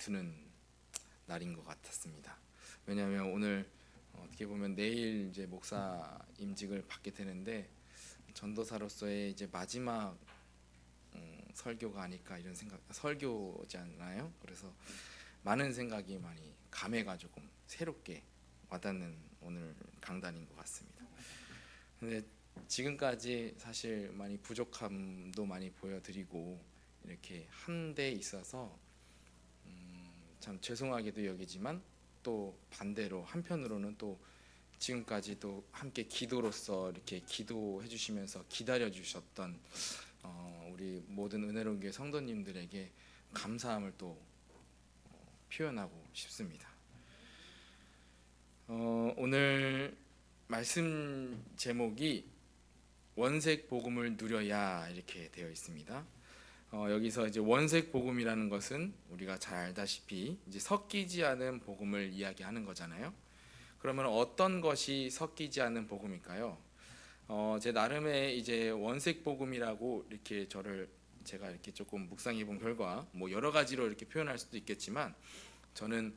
다투는 날인 것 같았습니다. 왜냐하면 오늘 어떻게 보면 내일 이제 목사 임직을 받게 되는데 전도사로서의 이제 마지막 설교가 아닐까 이런 생각, 설교잖아요. 그래서 많은 생각이 많이 감회가 조금 새롭게 와닿는 오늘 강단인 것 같습니다. 근데 지금까지 사실 많이 부족함도 많이 보여드리고 이렇게 한 데 있어서 참 죄송하게도 여기지만 또 반대로 한편으로는 또 지금까지도 함께 기도로서 이렇게 기도해 주시면서 기다려 주셨던 우리 모든 은혜로운 교회 성도님들에게 감사함을 또 표현하고 싶습니다. 오늘 말씀 제목이 원색 복음을 누려야 이렇게 되어 있습니다. 여기서 이제 원색 복음이라는 것은 우리가 잘 알다시피 이제 섞이지 않은 복음을 이야기하는 거잖아요. 그러면 어떤 것이 섞이지 않은 복음일까요? 제 나름의 이제 원색 복음이라고 이렇게 제가 이렇게 조금 묵상해 본 결과 뭐 여러 가지로 이렇게 표현할 수도 있겠지만 저는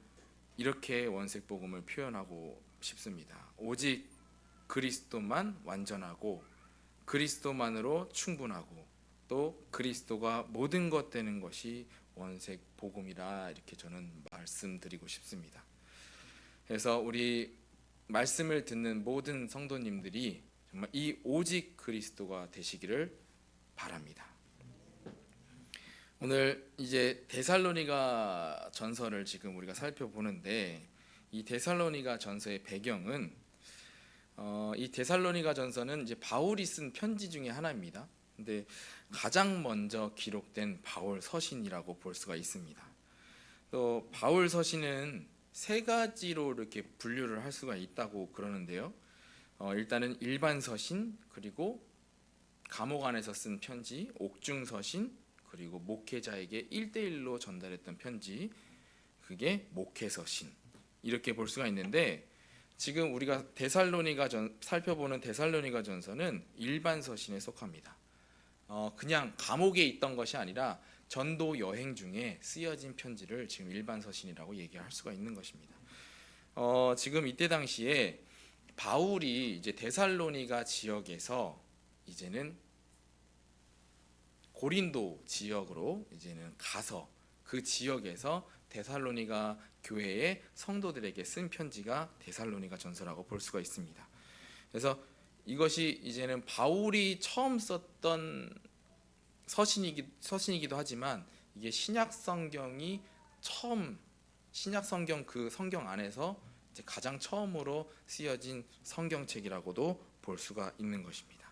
이렇게 원색 복음을 표현하고 싶습니다. 오직 그리스도만 완전하고 그리스도만으로 충분하고 또 그리스도가 모든 것 되는 것이 원색 복음이라 이렇게 저는 말씀드리고 싶습니다. 그래서 우리 말씀을 듣는 모든 성도님들이 정말 이 오직 그리스도가 되시기를 바랍니다. 오늘 이제 데살로니가 전서를 지금 우리가 살펴보는데 이 데살로니가 전서의 배경은 이 데살로니가 전서는 이제 바울이 쓴 편지 중에 하나입니다. 근데 가장 먼저 기록된 바울 서신이라고 볼 수가 있습니다. 또 바울 서신은 세 가지로 이렇게 분류를 할 수가 있다고 그러는데요. 일단은 일반 서신, 그리고 감옥 안에서 쓴 편지, 옥중 서신, 그리고 목회자에게 1대1로 전달했던 편지, 그게 목회 서신, 이렇게 볼 수가 있는데 지금 우리가 살펴보는 데살로니가 전서는 일반 서신에 속합니다. 그냥 감옥에 있던 것이 아니라 전도 여행 중에 쓰여진 편지를 지금 일반 서신이라고 얘기할 수가 있는 것입니다. 지금 이때 당시에 바울이 이제 데살로니가 지역에서 이제는 고린도 지역으로 이제는 가서 그 지역에서 데살로니가 교회의 성도들에게 쓴 편지가 데살로니가 전서라고 볼 수가 있습니다. 그래서 이것이 이제는 바울이 처음 썼던 서신이기도 하지만 이게 신약 성경 그 성경 안에서 이제 가장 처음으로 쓰여진 성경책이라고도 볼 수가 있는 것입니다.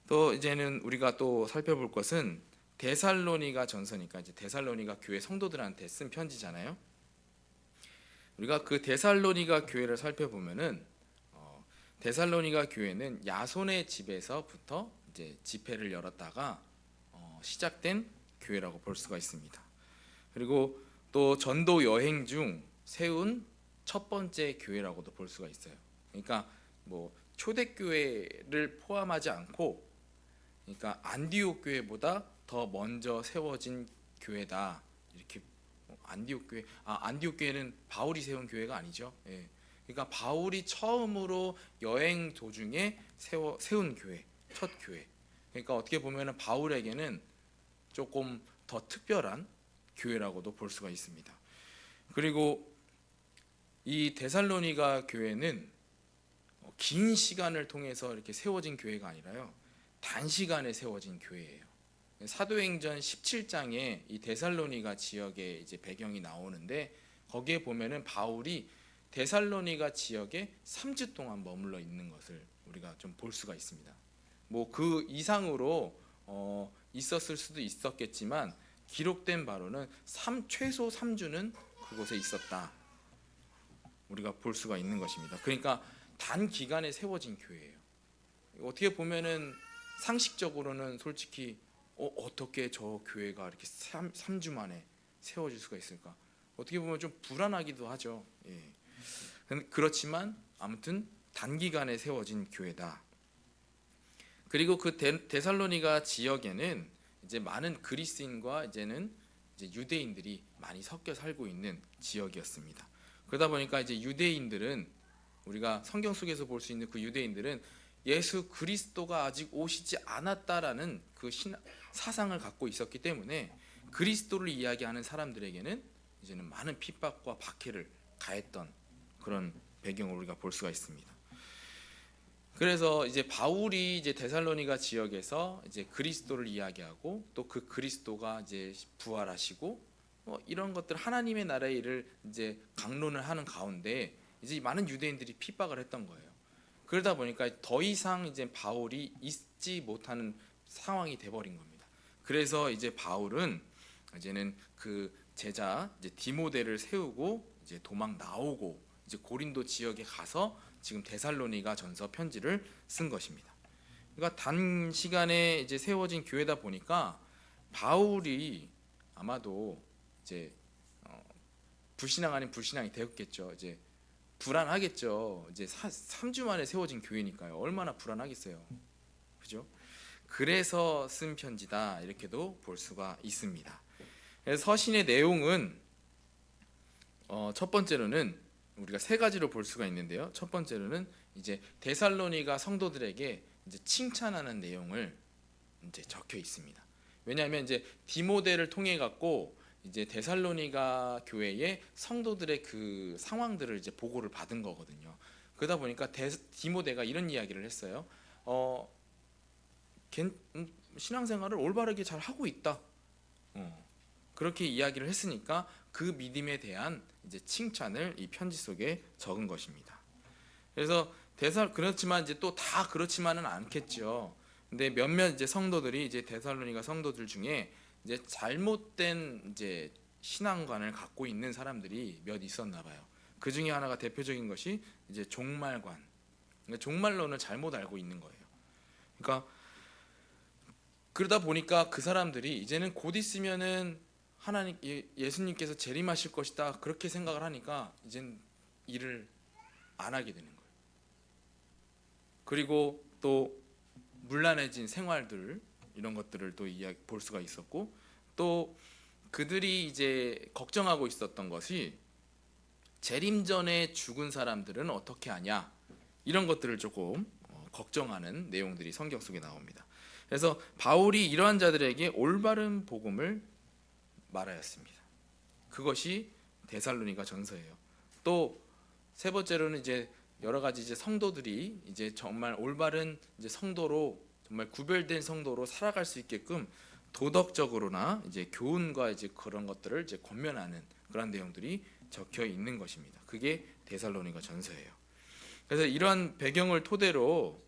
또 이제는 우리가 또 살펴볼 것은 데살로니가 전서니까 이제 데살로니가 교회 성도들한테 쓴 편지잖아요. 우리가 그 데살로니가 교회를 살펴보면은 데살로니가 교회는 야손의 집에서부터 이제 집회를 열었다가 시작된 교회라고 볼 수가 있습니다. 그리고 또 전도 여행 중 세운 첫 번째 교회라고도 볼 수가 있어요. 그러니까 뭐 초대교회를 포함하지 않고, 그러니까 안디옥 교회보다 더 먼저 세워진 교회다. 이렇게 안디옥 교회는 바울이 세운 교회가 아니죠. 예. 그러니까 바울이 처음으로 여행 도중에 세운 교회, 첫 교회. 그러니까 어떻게 보면은 바울에게는 조금 더 특별한 교회라고도 볼 수가 있습니다. 그리고 이 데살로니가 교회는 긴 시간을 통해서 이렇게 세워진 교회가 아니라요, 단시간에 세워진 교회예요. 사도행전 17장에 이 데살로니가 지역의 이제 배경이 나오는데 거기에 보면은 바울이 데살로니가 지역에 3주 동안 머물러 있는 것을 우리가 좀 볼 수가 있습니다. 뭐 그 이상으로 있었을 수도 있었겠지만 기록된 바로는 최소 3주는 그곳에 있었다. 우리가 볼 수가 있는 것입니다. 그러니까 단기간에 세워진 교회예요. 어떻게 보면은 상식적으로는 솔직히 어떻게 저 교회가 이렇게 3주 만에 세워질 수가 있을까? 어떻게 보면 좀 불안하기도 하죠. 예. 그렇지만 아무튼 단기간에 세워진 교회다. 그리고 그 데살로니가 지역에는 이제 많은 그리스인과 이제는 이제 유대인들이 많이 섞여 살고 있는 지역이었습니다. 그러다 보니까 이제 유대인들은 우리가 성경 속에서 볼 수 있는 그 유대인들은 예수 그리스도가 아직 오시지 않았다라는 그 사상을 갖고 있었기 때문에 그리스도를 이야기하는 사람들에게는 이제는 많은 핍박과 박해를 가했던 그런 배경을 우리가 볼 수가 있습니다. 그래서 이제 바울이 이제 데살로니가 지역에서 이제 그리스도를 이야기하고 또 그 그리스도가 이제 부활하시고 이런 것들 하나님의 나라의 일을 이제 강론을 하는 가운데 이제 많은 유대인들이 핍박을 했던 거예요. 그러다 보니까 더 이상 이제 바울이 있지 못하는 상황이 돼버린 겁니다. 그래서 이제 바울은 이제는 그 제자 이제 디모데를 세우고 이제 도망 나오고 이제 고린도 지역에 가서 지금 데살로니가 전서 편지를 쓴 것입니다. 그러니까 단시간에 이제 세워진 교회다 보니까 바울이 아마도 이제 불신앙 아닌 불신앙이 되었겠죠. 이제 불안하겠죠. 이제 3주 만에 세워진 교회니까요. 얼마나 불안하겠어요. 그죠? 그래서 쓴 편지다 이렇게도 볼 수가 있습니다. 그래서 서신의 내용은 첫 번째로는 우리가 세 가지로 볼 수가 있는데요. 첫 번째로는 이제 데살로니가 성도들에게 이제 칭찬하는 내용을 이제 적혀 있습니다. 왜냐하면 이제 디모데를 통해 갖고 이제 데살로니가 교회의 성도들의 그 상황들을 이제 보고를 받은 거거든요. 그러다 보니까 디모데가 이런 이야기를 했어요. 신앙생활을 올바르게 잘 하고 있다. 그렇게 이야기를 했으니까 그 믿음에 대한 이제 칭찬을 이 편지 속에 적은 것입니다. 그래서 그렇지만 이제 또 다 그렇지만은 않겠죠. 근데 몇몇 이제 성도들이 이제 데살로니가 성도들 중에 이제 잘못된 이제 신앙관을 갖고 있는 사람들이 몇 있었나 봐요. 그 중에 하나가 대표적인 것이 이제 종말관. 그러니까 종말론을 잘못 알고 있는 거예요. 그러니까 그러다 보니까 그 사람들이 이제는 곧 있으면은 하나님 예수님께서 재림하실 것이다 그렇게 생각을 하니까 이젠 일을 안 하게 되는 거예요. 그리고 또 문란해진 생활들 이런 것들을 또 볼 수가 있었고 또 그들이 이제 걱정하고 있었던 것이 재림 전에 죽은 사람들은 어떻게 하냐 이런 것들을 조금 걱정하는 내용들이 성경 속에 나옵니다. 그래서 바울이 이러한 자들에게 올바른 복음을 말하였습니다. 그것이 데살로니가 전서예요. 또 세 번째로는 이제 여러 가지 이제 성도들이 이제 정말 올바른 이제 성도로 정말 구별된 성도로 살아갈 수 있게끔 도덕적으로나 이제 교훈과 이제 그런 것들을 이제 권면하는 그런 내용들이 적혀 있는 것입니다. 그게 데살로니가 전서예요. 그래서 이러한 배경을 토대로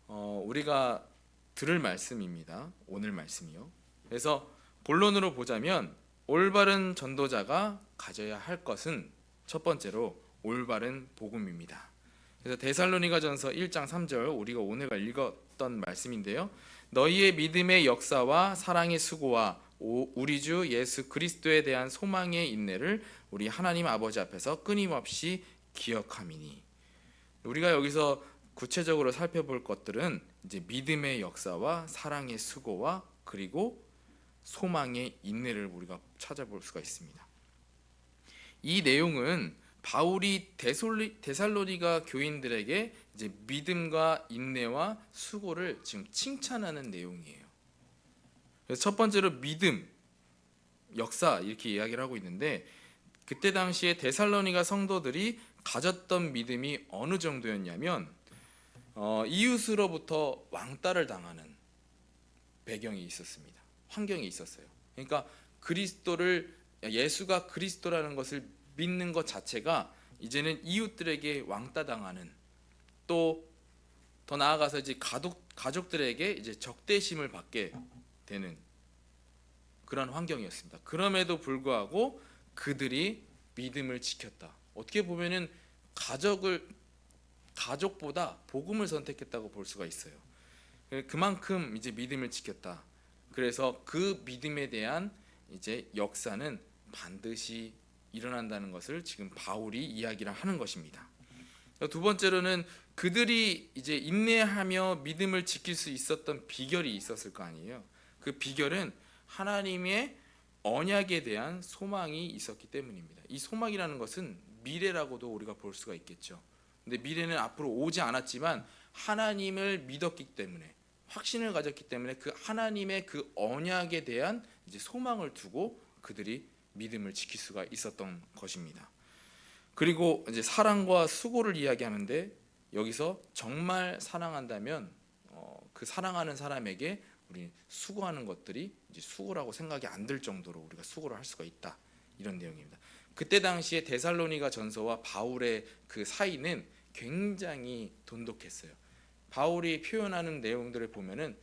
우리가 들을 말씀입니다. 오늘 말씀이요. 그래서 본론으로 보자면 올바른 전도자가 가져야 할 것은 첫 번째로 올바른 복음입니다. 그래서 데살로니가전서 1장 3절 우리가 오늘 읽었던 말씀인데요. 너희의 믿음의 역사와 사랑의 수고와 우리 주 예수 그리스도에 대한 소망의 인내를 우리 하나님 아버지 앞에서 끊임없이 기억함이니. 우리가 여기서 구체적으로 살펴볼 것들은 이제 믿음의 역사와 사랑의 수고와 그리고 소망의 인내를 우리가 찾아볼 수가 있습니다. 이 내용은 바울이 데살로니가 교인들에게 이제 믿음과 인내와 수고를 지금 칭찬하는 내용이에요. 그래서 첫 번째로 믿음, 역사 이렇게 이야기를 하고 있는데 그때 당시에 데살로니가 성도들이 가졌던 믿음이 어느 정도였냐면 이웃으로부터 왕따를 당하는 배경이 있었습니다. 환경이 있었어요. 그러니까 예수가 그리스도라는 것을 믿는 것 자체가 이제는 이웃들에게 왕따당하는 또 더 나아가서 이제 가족들에게 이제 적대심을 받게 되는 그런 환경이었습니다. 그럼에도 불구하고 그들이 믿음을 지켰다. 어떻게 보면은 가족보다 복음을 선택했다고 볼 수가 있어요. 그만큼 이제 믿음을 지켰다. 그래서 그 믿음에 대한 이제 역사는 반드시 일어난다는 것을 지금 바울이 이야기를 하는 것입니다. 두 번째로는 그들이 이제 인내하며 믿음을 지킬 수 있었던 비결이 있었을 거 아니에요. 그 비결은 하나님의 언약에 대한 소망이 있었기 때문입니다. 이 소망이라는 것은 미래라고도 우리가 볼 수가 있겠죠. 근데 미래는 앞으로 오지 않았지만 하나님을 믿었기 때문에, 확신을 가졌기 때문에 그 하나님의 그 언약에 대한 이제 소망을 두고 그들이 믿음을 지킬 수가 있었던 것입니다. 그리고 이제 사랑과 수고를 이야기하는데, 여기서 정말 사랑한다면 그 사랑하는 사람에게 우리 수고하는 것들이 이제 수고라고 생각이 안 들 정도로 우리가 수고를 할 수가 있다, 이런 내용입니다. 그때 당시에 데살로니가 전서와 바울의 그 사이는 굉장히 돈독했어요. 바울이 표현하는 내용들을 보면은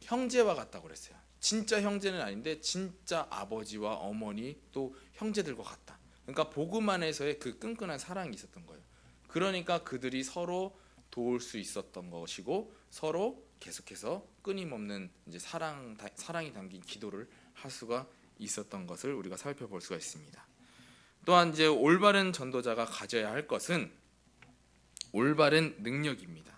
형제와 같다고 그랬어요. 진짜 형제는 아닌데 진짜 아버지와 어머니 또 형제들과 같다. 그러니까 복음 안에서의 그 끈끈한 사랑이 있었던 거예요. 그러니까 그들이 서로 도울 수 있었던 것이고, 서로 계속해서 끊임없는 이제 사랑이 담긴 기도를 할 수가 있었던 것을 우리가 살펴볼 수가 있습니다. 또한 이제 올바른 전도자가 가져야 할 것은 올바른 능력입니다.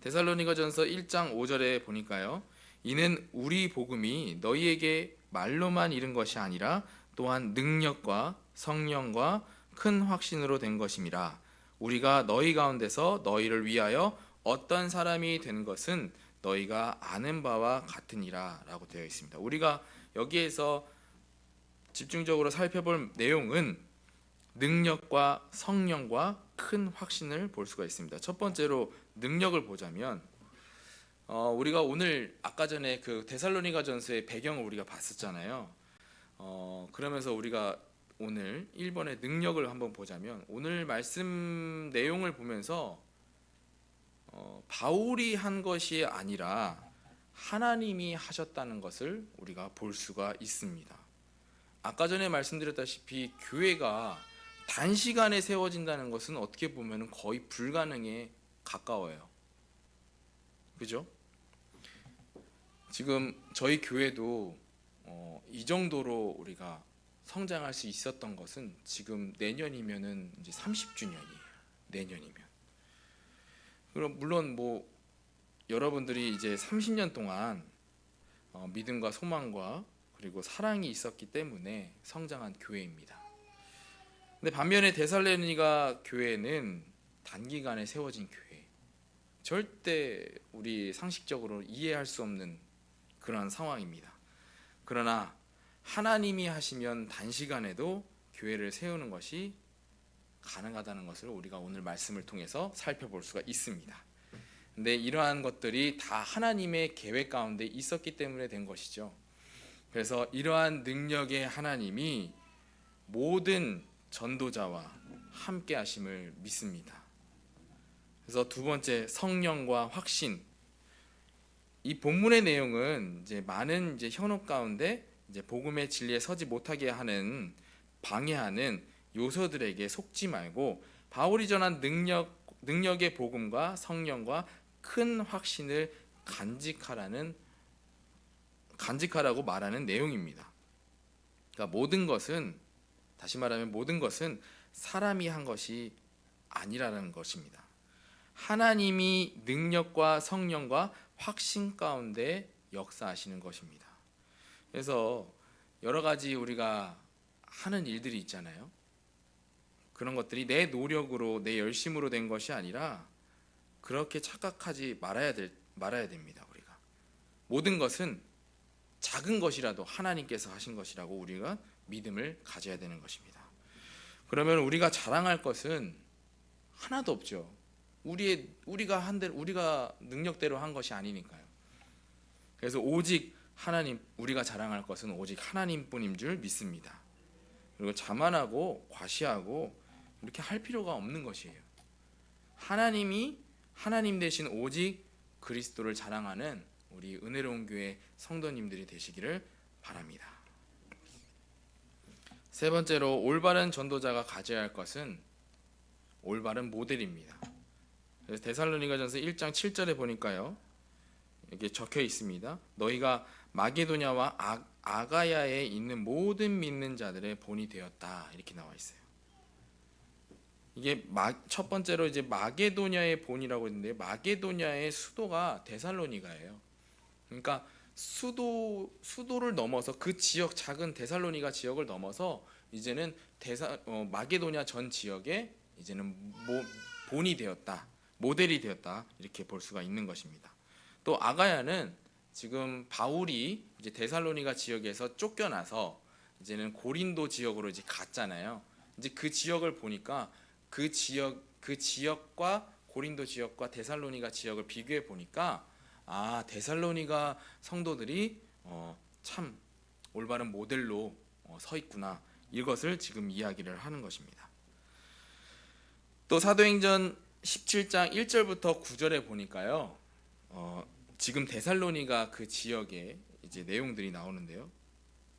데살로니가전서 1장 5절에 보니까요, 이는 우리 복음이 너희에게 말로만 이른 것이 아니라 또한 능력과 성령과 큰 확신으로 된 것임이라. 우리가 너희 가운데서 너희를 위하여 어떤 사람이 된 것은 너희가 아는 바와 같으니라 라고 되어 있습니다. 우리가 여기에서 집중적으로 살펴볼 내용은 능력과 성령과 큰 확신을 볼 수가 있습니다. 첫 번째로 능력을 보자면, 우리가 오늘 아까 전에 그 데살로니가전서의 배경을 우리가 봤었잖아요. 그러면서 우리가 오늘 1번의 능력을 한번 보자면, 오늘 말씀 내용을 보면서 바울이 한 것이 아니라 하나님이 하셨다는 것을 우리가 볼 수가 있습니다. 아까 전에 말씀드렸다시피 교회가 단시간에 세워진다는 것은 어떻게 보면 거의 불가능에 가까워요. 그죠? 지금 저희 교회도 이 정도로 우리가 성장할 수 있었던 것은 지금 내년이면은 이제 30주년이에요. 내년이면. 그럼 물론 뭐 여러분들이 이제 30년 동안 믿음과 소망과 그리고 사랑이 있었기 때문에 성장한 교회입니다. 근데 반면에 데살로니가 교회는 단기간에 세워진 교회, 절대 우리 상식적으로 이해할 수 없는 그런 상황입니다. 그러나 하나님이 하시면 단시간에도 교회를 세우는 것이 가능하다는 것을 우리가 오늘 말씀을 통해서 살펴볼 수가 있습니다. 근데 이러한 것들이 다 하나님의 계획 가운데 있었기 때문에 된 것이죠. 그래서 이러한 능력의 하나님이 모든 전도자와 함께 하심을 믿습니다. 그래서 두 번째, 성령과 확신. 이 본문의 내용은 이제 많은 이제 현혹 가운데 이제 복음의 진리에 서지 못하게 하는, 방해하는 요소들에게 속지 말고 바울이 전한 능력의 복음과 성령과 큰 확신을 간직하라고 말하는 내용입니다. 그러니까 다시 말하면 모든 것은 사람이 한 것이 아니라는 것입니다. 하나님이 능력과 성령과 확신 가운데 역사하시는 것입니다. 그래서 여러 가지 우리가 하는 일들이 있잖아요. 그런 것들이 내 노력으로, 내 열심으로 된 것이 아니라 그렇게 착각하지 말아야 됩니다. 우리가 모든 것은 작은 것이라도 하나님께서 하신 것이라고 우리가 믿음을 가져야 되는 것입니다. 그러면 우리가 자랑할 것은 하나도 없죠. 우리가 능력대로 한 것이 아니니까요. 그래서 오직 하나님, 우리가 자랑할 것은 오직 하나님뿐인 줄 믿습니다. 그리고 자만하고 과시하고 이렇게 할 필요가 없는 것이에요. 하나님 대신 오직 그리스도를 자랑하는 우리 은혜로운 교회 성도님들이 되시기를 바랍니다. 세 번째로, 올바른 전도자가 가져야 할 것은 올바른 모델입니다. 그래서 데살로니가전서 1장 7절에 보니까요, 이게 적혀 있습니다. 너희가 마게도냐와 아가야에 있는 모든 믿는 자들의 본이 되었다, 이렇게 나와 있어요. 이게 첫 번째로 이제 마게도냐의 본이라고 했는데, 마게도냐의 수도가 데살로니가예요. 그러니까 수도를 넘어서 그 지역, 작은 데살로니가 지역을 넘어서 이제는 마게도냐 전 지역에 이제는 본이 되었다, 모델이 되었다, 이렇게 볼 수가 있는 것입니다. 또 아가야는 지금 바울이 이제 데살로니가 지역에서 쫓겨나서 이제는 고린도 지역으로 이제 갔잖아요. 이제 그 지역을 보니까 그 지역과 고린도 지역과 데살로니가 지역을 비교해 보니까 데살로니가 성도들이 참 올바른 모델로 서 있구나, 이것을 지금 이야기를 하는 것입니다. 또 사도행전 17장 1절부터 9절에 보니까요, 지금 데살로니가 그 지역에 이제 내용들이 나오는데요.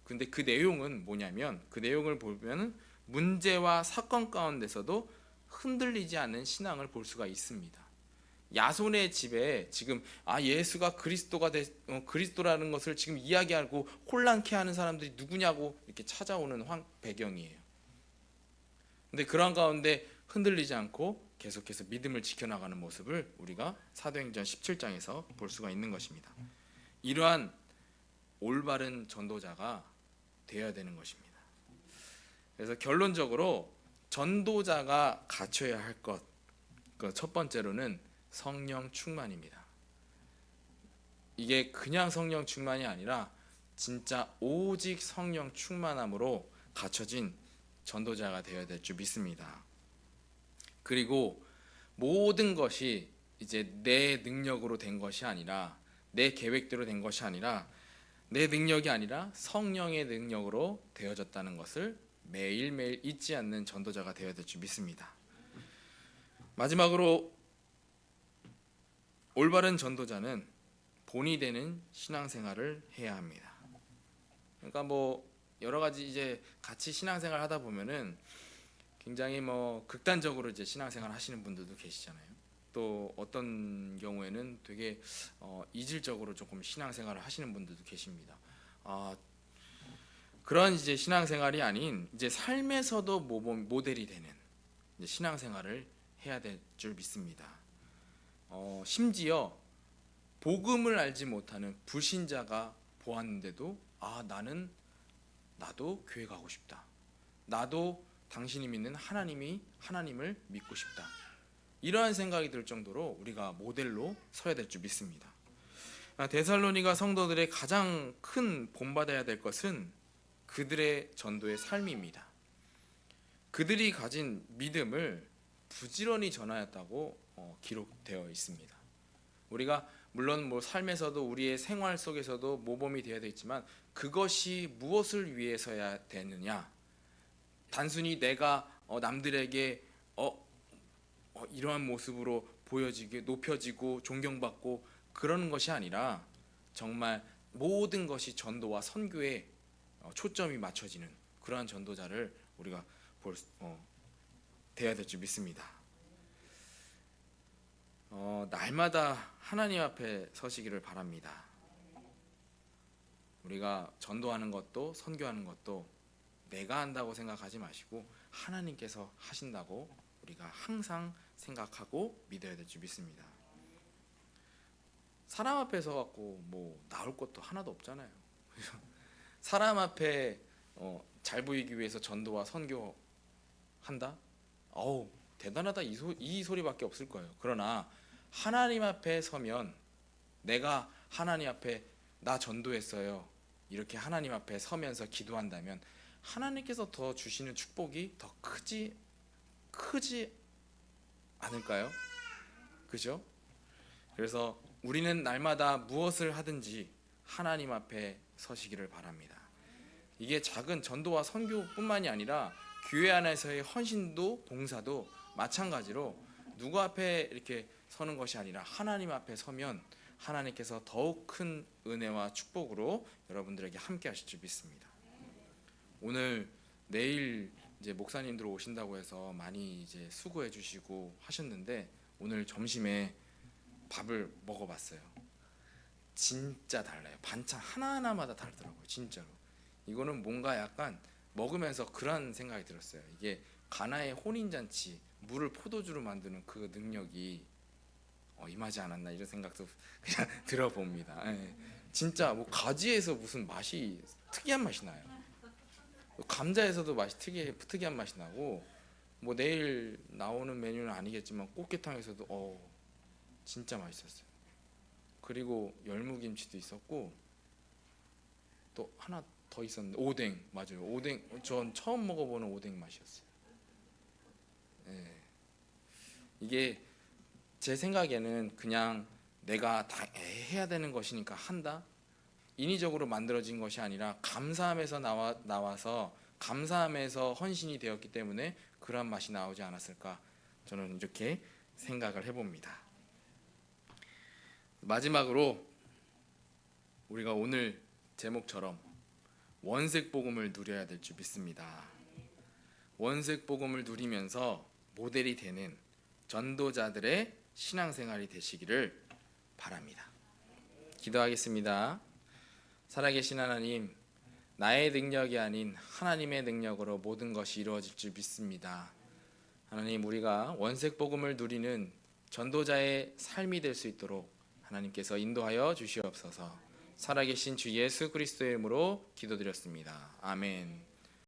근데 그 내용은 뭐냐면, 그 내용을 보면 문제와 사건 가운데서도 흔들리지 않는 신앙을 볼 수가 있습니다. 야손의 집에 지금 예수가 그리스도라는 것을 지금 이야기하고 혼란케 하는 사람들이 누구냐고 이렇게 찾아오는 배경이에요. 근데 그런 가운데 흔들리지 않고 계속해서 믿음을 지켜나가는 모습을 우리가 사도행전 17장에서 볼 수가 있는 것입니다. 이러한 올바른 전도자가 되어야 되는 것입니다. 그래서 결론적으로 전도자가 갖춰야 할 것, 그 첫 번째로는 성령 충만입니다. 이게 그냥 성령 충만이 아니라 진짜 오직 성령 충만함으로 갖춰진 전도자가 되어야 될 줄 믿습니다. 그리고 모든 것이 이제 내 능력으로 된 것이 아니라, 내 계획대로 된 것이 아니라, 내 능력이 아니라 성령의 능력으로 되어졌다는 것을 매일매일 잊지 않는 전도자가 되어야 될 줄 믿습니다. 마지막으로 올바른 전도자는 본이 되는 신앙생활을 해야 합니다. 그러니까 여러 가지 이제 같이 신앙생활 하다 보면은 굉장히 극단적으로 이제 신앙생활 하시는 분들도 계시잖아요. 또 어떤 경우에는 되게 이질적으로 조금 신앙생활을 하시는 분들도 계십니다. 그런 이제 신앙생활이 아닌 이제 삶에서도 모델이 되는 이제 신앙생활을 해야 될 줄 믿습니다. 심지어 복음을 알지 못하는 불신자가 보았는데도 나도 교회 가고 싶다, 나도 당신이 믿는 하나님을 믿고 싶다, 이러한 생각이 들 정도로 우리가 모델로 서야 될 줄 믿습니다. 데살로니가 성도들의 가장 큰 본받아야 될 것은 그들의 전도의 삶입니다. 그들이 가진 믿음을 부지런히 전하였다고 기록되어 있습니다. 우리가 물론 삶에서도 우리의 생활 속에서도 모범이 되어야 되겠지만, 그것이 무엇을 위해서야 되느냐? 단순히 내가 남들에게 이러한 모습으로 보여지게, 높여지고 존경받고 그러는 것이 아니라 정말 모든 것이 전도와 선교에 초점이 맞춰지는 그러한 전도자를 우리가 되어야 될 줄 믿습니다. 날마다 하나님 앞에 서시기를 바랍니다. 우리가 전도하는 것도 선교하는 것도 내가 한다고 생각하지 마시고 하나님께서 하신다고 우리가 항상 생각하고 믿어야 될 줄 믿습니다. 사람 앞에 서갖고 나올 것도 하나도 없잖아요. 사람 앞에 잘 보이기 위해서 전도와 선교한다? 대단하다, 이 소리밖에 없을 거예요. 그러나 하나님 앞에 서면, 내가 하나님 앞에 나 전도했어요, 이렇게 하나님 앞에 서면서 기도한다면 하나님께서 더 주시는 축복이 더 크지 않을까요? 그죠? 그래서 우리는 날마다 무엇을 하든지 하나님 앞에 서시기를 바랍니다. 이게 작은 전도와 선교뿐만이 아니라 교회 안에서의 헌신도 봉사도 마찬가지로 누구 앞에 이렇게 서는 것이 아니라 하나님 앞에 서면 하나님께서 더욱 큰 은혜와 축복으로 여러분들에게 함께 하실 줄 믿습니다. 내일 이제 목사님들 오신다고 해서 많이 이제 수고해 주시고 하셨는데, 오늘 점심에 밥을 먹어봤어요. 진짜 달라요. 반찬 하나하나마다 다르더라고요. 진짜로. 이거는 뭔가 약간 먹으면서 그런 생각이 들었어요. 이게 가나의 혼인잔치, 물을 포도주로 만드는 그 능력이 임하지 않았나, 이런 생각도 그냥 들어봅니다. 진짜 뭐 가지에서 무슨 맛이 특이한 맛이 나요. 감자에서도 맛이 특이한 맛이 나고, 뭐 내일 나오는 메뉴는 아니겠지만 꽃게탕에서도 진짜 맛있었어요. 그리고 열무김치도 있었고, 또 하나 더 있었는데 오뎅, 맞아요. 오뎅 전 처음 먹어보는 오뎅 맛이었어요. 예. 이게 제 생각에는 그냥 내가 다 해야 되는 것이니까 한다, 인위적으로 만들어진 것이 아니라 감사함에서 나와서 감사함에서 헌신이 되었기 때문에 그런 맛이 나오지 않았을까, 저는 이렇게 생각을 해봅니다. 마지막으로 우리가 오늘 제목처럼 원색 복음을 누려야 될 줄 믿습니다. 원색 복음을 누리면서 모델이 되는 전도자들의 신앙생활이 되시기를 바랍니다. 기도하겠습니다. 살아계신 하나님, 나의 능력이 아닌 하나님의 능력으로 모든 것이 이루어질 줄 믿습니다. 하나님, 우리가 원색 복음을 누리는 전도자의 삶이 될 수 있도록 하나님께서 인도하여 주시옵소서. 살아계신 주 예수 그리스도의 이름으로 기도드렸습니다. 아멘.